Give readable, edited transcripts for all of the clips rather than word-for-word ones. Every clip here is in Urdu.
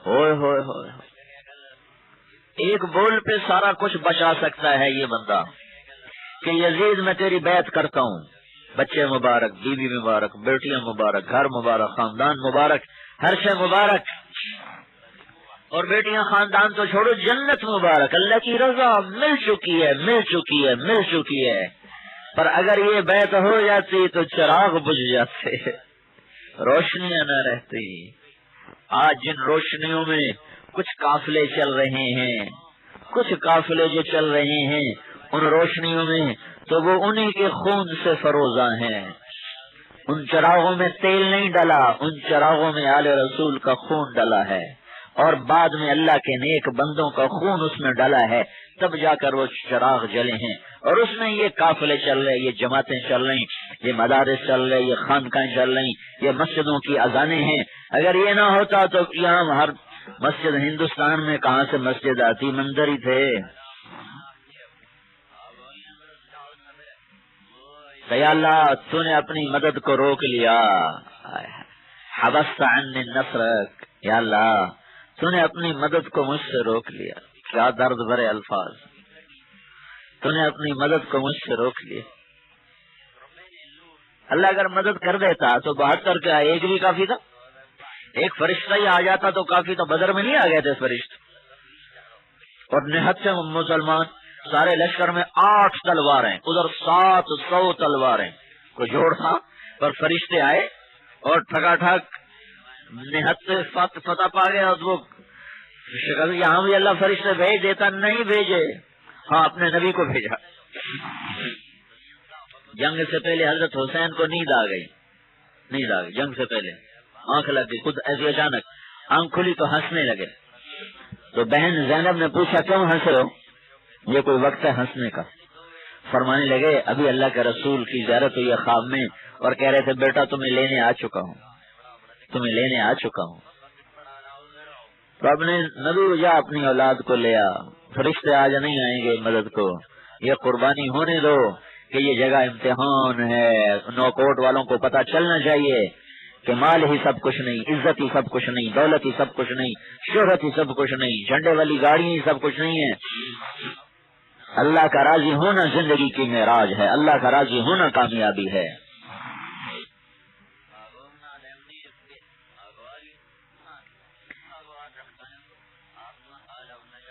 ہوئے ہوئے ہوئے، ایک بول پہ سارا کچھ بچا سکتا ہے یہ بندہ کہ یزید میں تیری بیعت کرتا ہوں، بچے مبارک، بیوی مبارک، بیٹیاں مبارک، گھر مبارک، خاندان مبارک، ہر شے مبارک، اور بیٹیاں خاندان تو چھوڑو، جنت مبارک، اللہ کی رضا مل چکی ہے، مل چکی ہے، مل چکی ہے۔ پر اگر یہ بیعت ہو جاتی تو چراغ بجھ جاتے، روشنیاں نہ رہتی۔ آج جن روشنیوں میں کچھ قافلے چل رہے ہیں، کچھ قافلے جو چل رہے ہیں ان روشنیوں میں، تو وہ انہی کے خون سے فروزاں ہیں۔ ان چراغوں میں تیل نہیں ڈلا، ان چراغوں میں آل رسول کا خون ڈلا ہے، اور بعد میں اللہ کے نیک بندوں کا خون اس میں ڈلا ہے، تب جا کر وہ چراغ جلے ہیں۔ اور اس میں یہ قافلے چل رہے، یہ جماعتیں چل رہی، یہ مدارس چل رہے، یہ خانقاہیں چل رہی، یہ مسجدوں کی اذانیں ہیں۔ اگر یہ نہ ہوتا تو یہاں ہر مسجد، ہندوستان میں کہاں سے مسجد آتی، مندر ہی تھے۔ یا اللہ تو نے اپنی مدد کو روک لیا، حبست عنی نصرک، یا اللہ تو نے اپنی مدد کو مجھ سے روک لیا۔ کیا درد بھرے الفاظ، تو نے اپنی مدد کو مجھ سے روک لیا۔ اللہ اگر مدد کر دیتا تو 72 کا ایک بھی کافی تھا، ایک فرشتہ ہی آ جاتا تو کافی تھا۔ بدر میں نہیں آ گئے تھے فرشتے، اور نہت سے مسلمان، سارے لشکر میں 8 تلواریں، ادھر 700 تلواریں کو جوڑ تھا، پر فرشتے آئے اور ٹھگا ٹھگ نہت سے فتح پا گیا۔ اور وہ یہاں بھی اللہ فرشتے بھیج دیتا، نہیں بھیجے، ہاں اپنے نبی کو بھیجا۔ جنگ سے پہلے حضرت حسین کو نیند آ گئی، نیند آ گئی جنگ سے پہلے، آنکھ لگ گئی، خود ایسی اچانک آنکھ کھلی تو ہنسنے لگے۔ تو بہن زینب نے پوچھا کیوں ہنس رہے ہو، یہ کوئی وقت ہے ہنسنے کا؟ فرمانے لگے ابھی اللہ کے رسول کی زیارت ہوئی ہے خواب میں، اور کہہ رہے تھے بیٹا تمہیں لینے آ چکا ہوں، تمہیں لینے آ چکا ہوں۔ تو اپنے نبی جا اپنی اولاد کو لیا، فرشتے آج نہیں آئیں گے مدد کو، یہ قربانی ہونے دو کہ یہ جگہ امتحان ہے۔ نوکوٹ والوں کو پتہ چلنا چاہیے کہ مال ہی سب کچھ نہیں، عزت ہی سب کچھ نہیں، دولت ہی سب کچھ نہیں، شہرت ہی سب کچھ نہیں، جھنڈے والی گاڑی ہی سب کچھ نہیں ہے۔ اللہ کا راضی ہونا زندگی کی معراج ہے، اللہ کا راضی ہونا کامیابی ہے۔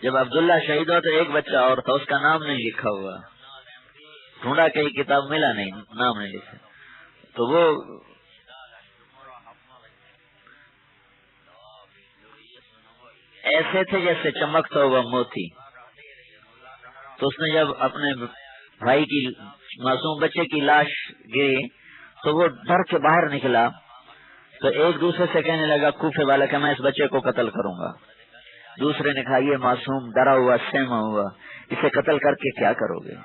جب عبداللہ شہید ہوا تو ایک بچہ اور تھا، اس کا نام نہیں لکھا ہوا، ڈھونڈا کہیں کتاب ملا نہیں، نام نہیں لکھا، تو وہ ایسے تھے جیسے چمکتا ہوا موتی۔ تو اس نے جب اپنے بھائی کی، معصوم بچے کی لاش گری تو وہ ڈر کے باہر نکلا، تو ایک دوسرے سے کہنے لگا کوفے والا کہ میں اس بچے کو قتل کروں گا۔ دوسرے نے کہا یہ معصوم ڈرا ہوا سہما ہوا، اسے قتل کر کے کیا کرو گے؟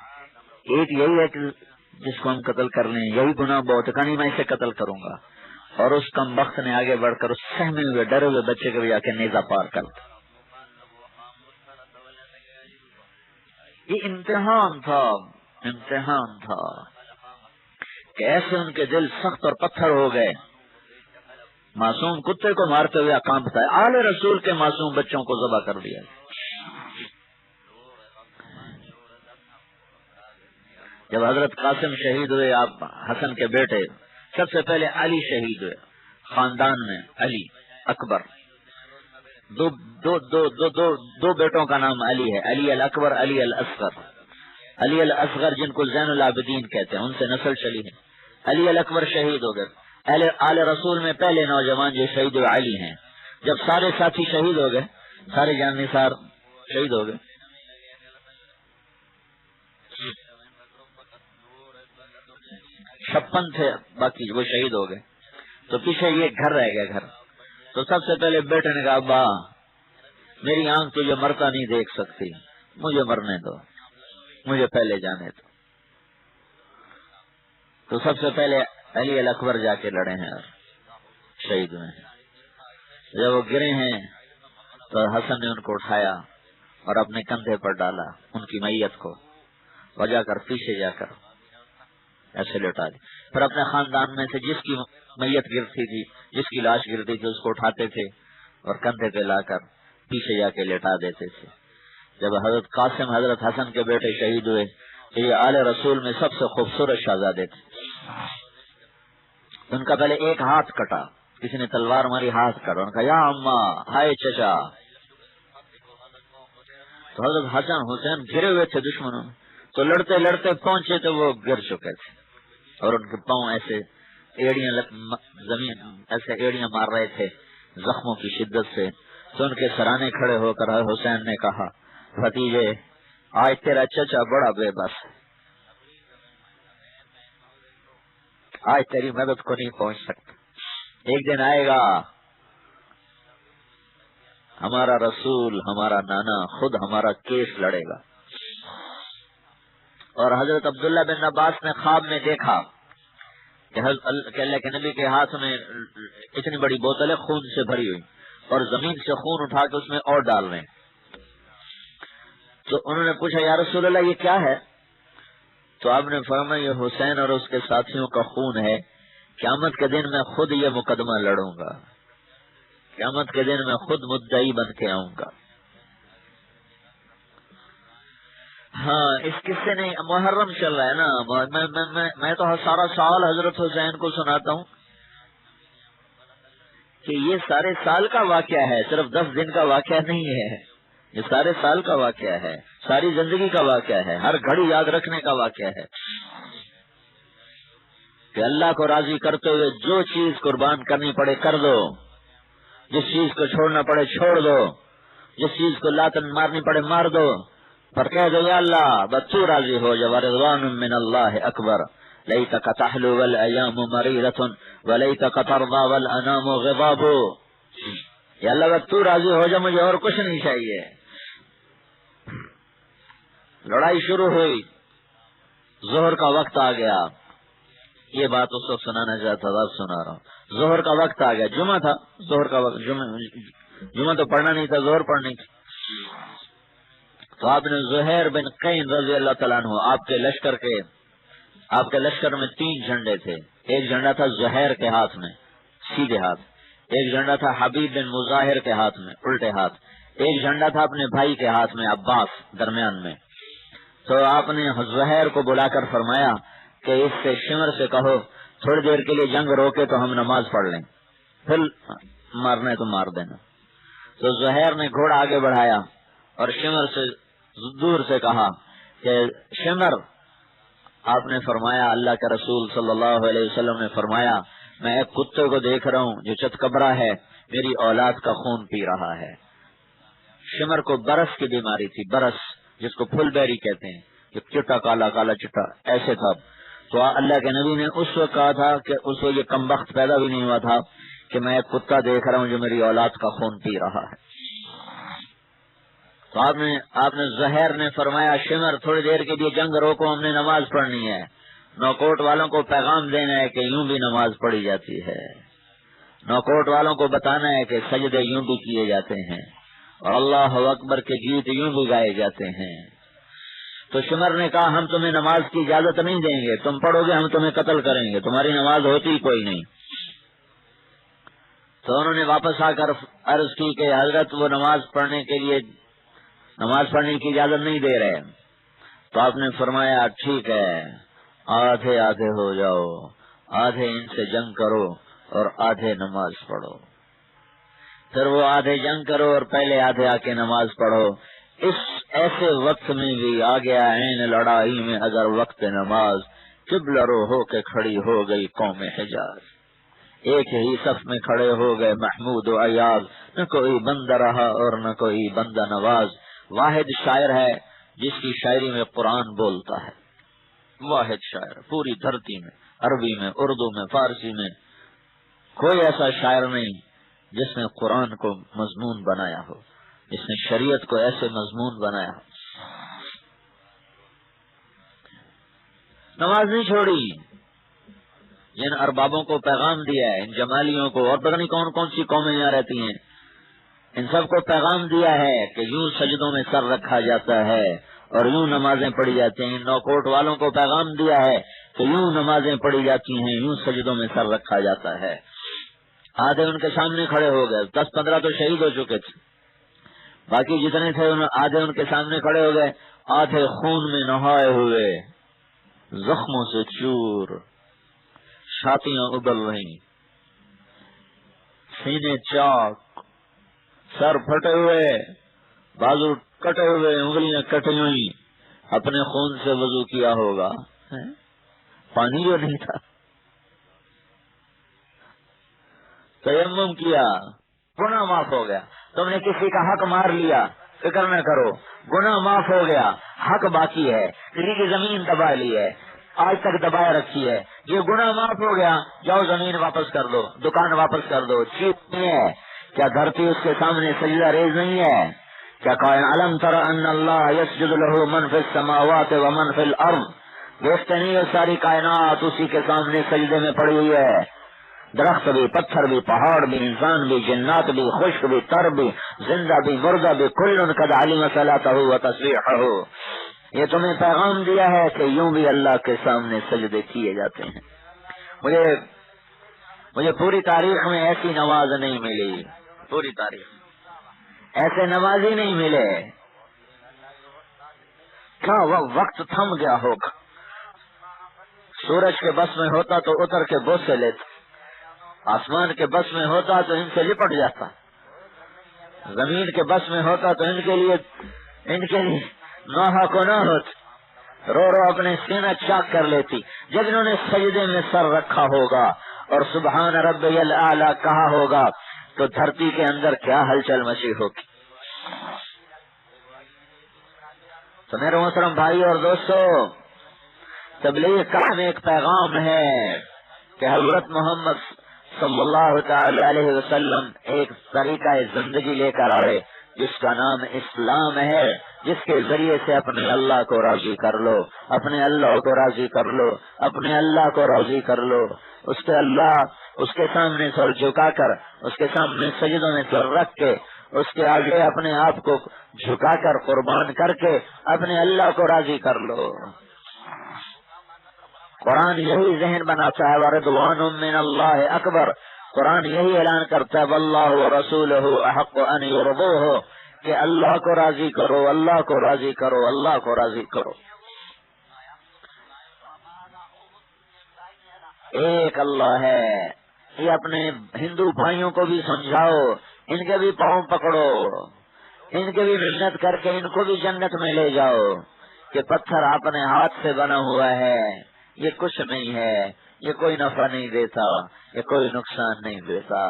ایک یہی ہے کہ جس کو ہم قتل کر لیں، یہی گناہ بہت ہے، نہیں میں اسے قتل کروں گا۔ اور اس کم بخت نے آگے بڑھ کر اس سہمے ہوئے ڈرے ہوئے بچے کو بھی آ کے نیزہ پار کر دیا۔ یہ امتحان تھا، امتحان تھا کہ ایسے ان کے دل سخت اور پتھر ہو گئے۔ معصوم کتے کو مارتے ہوئے کانپتا ہے، آل رسول کے معصوم بچوں کو ذبح کر دیا۔ جب حضرت قاسم شہید ہوئے، آپ حسن کے بیٹے، سب سے پہلے علی شہید ہوئے، خاندان میں علی اکبر، دو بیٹوں کا نام علی ہے، علی الاکبر، علی الاصغر۔ علی الاصغر جن کو زین العابدین کہتے ہیں، ان سے نسل چلی ہے۔ علی الاکبر شہید ہو گئے، آل رسول میں پہلے نوجوان جو شہید ہوئے علی ہیں۔ جب سارے ساتھی شہید ہو گئے، سارے جان نثار شہید ہو گئے، 56 تھے باقی وہ شہید ہو گئے، تو پیچھے یہ گھر رہ گیا گھر۔ تو سب سے پہلے بیٹے نے کہا ابا میری آنکھ تجھے مرتا نہیں دیکھ سکتی، مجھے مرنے دو، مجھے پہلے جانے دو۔ تو سب سے پہلے علی الاکبر جا کے لڑے ہیں اور شہید ہوئے ہیں۔ جب وہ گرے ہیں تو حسن نے ان کو اٹھایا اور اپنے کندھے پر ڈالا، ان کی میت کو، اور جا کر پیچھے جا کر ایسے لٹا دی۔ پھر اپنے خاندان میں سے جس کی میت گرتی تھی، جس کی لاش گرتی تھی، اس کو اٹھاتے تھے اور کندھے پہ لا کر پیچھے جا کے لٹا دیتے تھے. جب حضرت قاسم حضرت حسن کے بیٹے شہید ہوئے تو یہ آل رسول میں سب سے خوبصورت شہزادے تھے. ان کا پہلے ایک ہاتھ کٹا, کسی نے تلوار ماری, ہاتھ کٹا. ان کا یا اماں, ہائے چچا. تو حضرت حسن حسین گرے ہوئے تھے دشمنوں میں, تو لڑتے لڑتے پہنچے تو وہ گر چکے تھے اور ان کے پاؤں ایسے ایڑیاں مار رہے تھے زخموں کی شدت سے. تو ان کے سرانے کھڑے ہو کر حسین نے کہا, بھتیجے آج تیرا چچا بڑا بے بس ہے, آج تیری مدد کو نہیں پہنچ سکتا. ایک دن آئے گا ہمارا رسول, ہمارا نانا خود ہمارا کیس لڑے گا. اور حضرت عبداللہ بن عباس نے خواب میں دیکھا کہ اللہ کے نبی کے ہاتھ میں اتنی بڑی بوتلیں خون سے بھری ہوئی اور زمین سے خون اٹھا کے اس میں اور ڈال رہے ہیں. تو انہوں نے پوچھا یا رسول اللہ یہ کیا ہے؟ تو آپ نے فرمایا یہ حسین اور اس کے ساتھیوں کا خون ہے, قیامت کے دن میں خود یہ مقدمہ لڑوں گا, قیامت کے دن میں خود مدعی بن کے آؤں گا. ہاں اس قصے نے محرم چل رہا ہے نا, میں تو سارا سال حضرت حسین کو سناتا ہوں کہ یہ سارے سال کا واقعہ ہے, صرف 10 دن کا واقعہ نہیں ہے, یہ سارے سال کا واقعہ ہے, ساری زندگی کا واقعہ ہے, ہر گھڑی یاد رکھنے کا واقعہ ہے کہ اللہ کو راضی کرتے ہوئے جو چیز قربان کرنی پڑے کر دو, جس چیز کو چھوڑنا پڑے چھوڑ دو, جس چیز کو لاتن مارنی پڑے مار دو, پر کہہ دو یا اللہ بس تو راضی ہو جا, ورضوان من اللہ اکبر, لیتک تحلو والایام مریرۃ ولیتک ترضی والانام غضاب. یا اللہ بس تو راضی ہو جا, مجھے اور کچھ نہیں چاہیے. لڑائی شروع ہوئی, ظہر کا وقت آ گیا. یہ بات اس وقت سنانا چاہتا تھا, سنا رہا ہوں. ظہر کا وقت آ گیا, جمعہ تھا, ظہر کا وقت, جمعہ تو پڑھنا نہیں تھا, ظہر پڑھنی تھی. تو آپ نے زہیر بن قین رضی اللہ تعالیٰ عنہ, آپ کے لشکر میں 3 جھنڈے تھے. ایک جھنڈا تھا زہیر کے ہاتھ میں سیدھے ہاتھ, ایک جھنڈا تھا حبیب بن مظاہر کے ہاتھ میں الٹے ہاتھ, ایک جھنڈا تھا اپنے بھائی کے ہاتھ میں عباس درمیان میں. تو آپ نے زہیر کو بلا کر فرمایا کہ اس سے شمر سے کہو تھوڑی دیر کے لیے جنگ روکے تو ہم نماز پڑھ لیں, پھر مارنے تو مار دینا. تو زہیر نے گھوڑا آگے بڑھایا اور شمر سے دور سے کہا کہ شمر, آپ نے فرمایا, اللہ کے رسول صلی اللہ علیہ وسلم نے فرمایا میں ایک کتے کو دیکھ رہا ہوں جو چتکبرا ہے, میری اولاد کا خون پی رہا ہے. شمر کو برس کی بیماری تھی, برس جس کو پھل بیری کہتے ہیں, جو چٹا کالا کالا چٹا ایسے تھا. تو اللہ کے نبی نے اس وقت کہا تھا کہ اس وقت یہ کم وقت پیدا بھی نہیں ہوا تھا کہ میں ایک کتا دیکھ رہا ہوں جو میری اولاد کا خون پی رہا ہے. تو آپ نے زہیر نے فرمایا شمر تھوڑی دیر کے لیے جنگ روکو, ہم نے نماز پڑھنی ہے. نوکوٹ والوں کو پیغام دینا ہے کہ یوں بھی نماز پڑھی جاتی ہے, نوکوٹ والوں کو بتانا ہے کہ سجدے یوں بھی کیے جاتے ہیں اور اللہ اکبر کے گیت یوں بھی گائے جاتے ہیں. تو شمر نے کہا ہم تمہیں نماز کی اجازت نہیں دیں گے, تم پڑھو گے ہم تمہیں قتل کریں گے, تمہاری نماز ہوتی کوئی نہیں. تو انہوں نے واپس آ کر عرض کی کہ حضرت وہ نماز پڑھنے کی اجازت نہیں دے رہے. تو آپ نے فرمایا ٹھیک ہے, آدھے آدھے ہو جاؤ, آدھے ان سے جنگ کرو اور آدھے نماز پڑھو. پھر وہ آدھے جنگ کرو اور پہلے آدھے آ کے نماز پڑھو. اس ایسے وقت میں بھی آ گیا عین لڑائی میں اگر وقت نماز, قبلہ رو ہو کے کھڑی ہو گئی قوم حجاز. ایک ہی صف میں کھڑے ہو گئے محمود و ایاز, نہ کوئی بندہ رہا اور نہ کوئی بندہ نواز. واحد شاعر ہے جس کی شاعری میں قرآن بولتا ہے, واحد شاعر پوری دھرتی میں, عربی میں, اردو میں, فارسی میں کوئی ایسا شاعر نہیں جس نے قرآن کو مضمون بنایا ہو, جس نے شریعت کو ایسے مضمون بنایا ہو. نماز نہیں چھوڑی, جن اربابوں کو پیغام دیا ہے, ان جمالیوں کو, اور پتہ نہیں کون کون سی قومیں یہاں رہتی ہیں, ان سب کو پیغام دیا ہے کہ یوں سجدوں میں سر رکھا جاتا ہے اور یوں نمازیں پڑھی جاتی ہیں. نوکوٹ والوں کو پیغام دیا ہے کہ یوں نمازیں پڑھی جاتی ہیں, یوں سجدوں میں سر رکھا جاتا ہے. آدھے ان کے سامنے کھڑے ہو گئے، 10-15 تو شہید ہو چکے تھے، باقی جتنے تھے آدھے ان کے سامنے کھڑے ہو گئے، آدھے خون میں نہائے ہوئے، زخموں سے چور، چھاتیاں ابل رہی، سینے چاک، سر پھٹے ہوئے، بازو کٹے ہوئے، انگلیاں کٹی ہوئی، اپنے خون سے وضو کیا ہوگا، پانی جو نہیں تھا، تیمم کیا، گناہ معاف ہو گیا۔ تم نے کسی کا حق مار لیا، فکر نہ کرو، گناہ معاف ہو گیا، حق باقی ہے، کسی کی زمین دبا لی ہے، آج تک دبائے رکھی ہے، یہ گناہ معاف ہو گیا، جاؤ زمین واپس کر دو، دکان واپس کر دو، چیز نہیں ہے، کیا دھرتی اس کے سامنے سجدہ ریز نہیں ہے؟ کیا علم تر ان اللہ یسجد له من فی السماوات ومن فی الارض، دیکھتے نہیں یہ ساری کائنات اسی کے سامنے سجدے میں پڑی ہوئی ہے، درخت بھی، پتھر بھی، پہاڑ بھی، انسان بھی، جنات بھی، خشک بھی، تر بھی، زندہ بھی، مردہ بھی، کل قد علم صلاته وتسبیحه۔ یہ تمہیں پیغام دیا ہے کہ یوں بھی اللہ کے سامنے سجدے کیے جاتے ہیں۔ مجھے پوری تاریخ میں ایسی نماز نہیں ملی، پوری تاریخ میں ایسے نمازی نہیں ملے، کیا وہ وقت تھم گیا ہوگا، سورج کے بس میں ہوتا تو اتر کے بوسے لیتا، آسمان کے بس میں ہوتا تو ان سے لپٹ جاتا، زمین کے بس میں ہوتا تو ان کے لیے نوحہ کو نہ ہوتی، رو رو اپنے سینہ چاک کر لیتی۔ جب انہوں نے سجدے میں سر رکھا ہوگا اور سبحان ربی الاعلی کہا ہوگا تو دھرتی کے اندر کیا ہلچل مچی ہوگی۔ تو میرے محترم بھائی اور دوستو، تبلیغ کا ہمیں ایک پیغام ہے کہ حضرت محمد صلی اللہ تعالی علیہ وسلم ایک طریقہ زندگی لے کر آئے جس کا نام اسلام ہے، جس کے ذریعے سے اپنے اللہ کو راضی کر لو، اپنے اللہ کو راضی کر لو، اپنے اللہ کو راضی کر لو، اس کے سامنے سر جھکا کر، اس کے سامنے سجدوں میں سر رکھ کے، اس کے آگے اپنے آپ کو جھکا کر قربان کر کے اپنے اللہ کو راضی کر لو۔ قرآن یہی ذہن بناتا ہے، وَرِضْوَانٌ مِّنَ اللَّهِ اکبر، قرآن یہی اعلان کرتا ہے وَاللَّهُ وَرَسُولُهُ أَحَقُّ أَن يُرْضُوهُ، کہ اللہ کو راضی کرو، اللہ کو راضی کرو، اللہ کو راضی کرو۔ ایک اللہ ہے، یہ اپنے ہندو بھائیوں کو بھی سمجھاؤ، ان کے بھی پاؤں پکڑو، ان کے بھی محنت کر کے ان کو بھی جنت میں لے جاؤ، کہ پتھر اپنے ہاتھ سے بنا ہوا ہے، یہ کچھ نہیں ہے، یہ کوئی نفع نہیں دیتا، یہ کوئی نقصان نہیں دیتا۔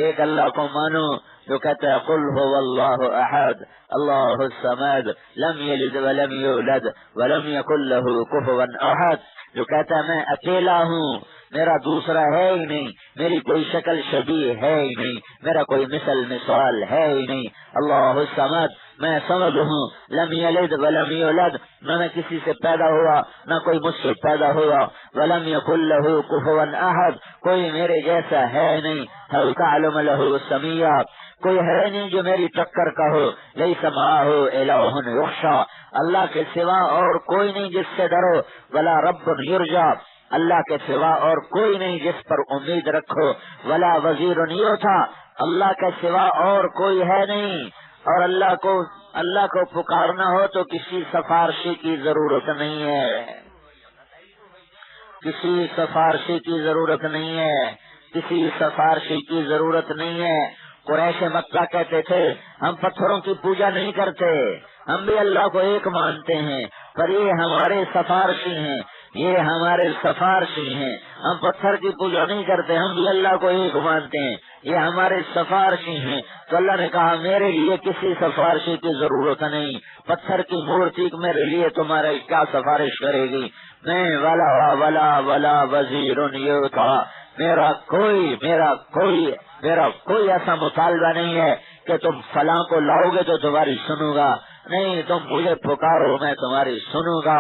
ایک اللہ کو مانو جو کہتا ہے قل هو اللہ احد اللہ الصمد لم یلد ولم یولد ولم یکن له کفوا احد، جو کہتا ہے میں اکیلا ہوں، میرا دوسرا ہے ہی نہیں، میری کوئی شکل شبیہ ہے ہی نہیں، میرا کوئی مثال ہے ہی نہیں، اللہ الصمد، میں سمجھ ہوں، لم یلد ولم یولد، نہ میں کسی سے پیدا ہوا نہ کوئی مجھ سے پیدا ہوا، ولم یکن له کفوا احد، کوئی میرے جیسا ہے نہیں، هل تعلم له سمیہ، کوئی ہے نہیں جو میری ٹکر کا ہو، لیس معہ الہ یخشی، اللہ کے سوا اور کوئی نہیں جس سے ڈرو، ولا رب یرجی، اللہ کے سوا اور کوئی نہیں جس پر امید رکھو، ولا وزیر یؤتی، اللہ کے سوا اور کوئی ہے نہیں، اور اللہ کو پکارنا ہو تو کسی سفارشی کی ضرورت نہیں ہے، کسی سفارشی کی ضرورت نہیں ہے، کسی سفارشی کی ضرورت نہیں ہے۔ قریش مکہ کہتے تھے ہم پتھروں کی پوجا نہیں کرتے، ہم بھی اللہ کو ایک مانتے ہیں، پر یہ ہمارے سفارشی ہیں، یہ ہمارے سفارشی ہیں، ہم پتھر کی پوجا نہیں کرتے، ہم بھی اللہ کو ایک مانتے ہیں، یہ ہمارے سفارشی ہیں۔ تو اللہ نے کہا میرے لیے کسی سفارشی کی ضرورت نہیں، پتھر کی مورتی میرے لیے تمہارے کیا سفارش کرے گی، میں ولا وزیر یؤتی، میرا کوئی ایسا مطالبہ نہیں ہے کہ تم فلاں کو لاؤ گے تو تمہاری سنوں گا، نہیں، تم مجھے پکارو میں تمہاری سنوں گا،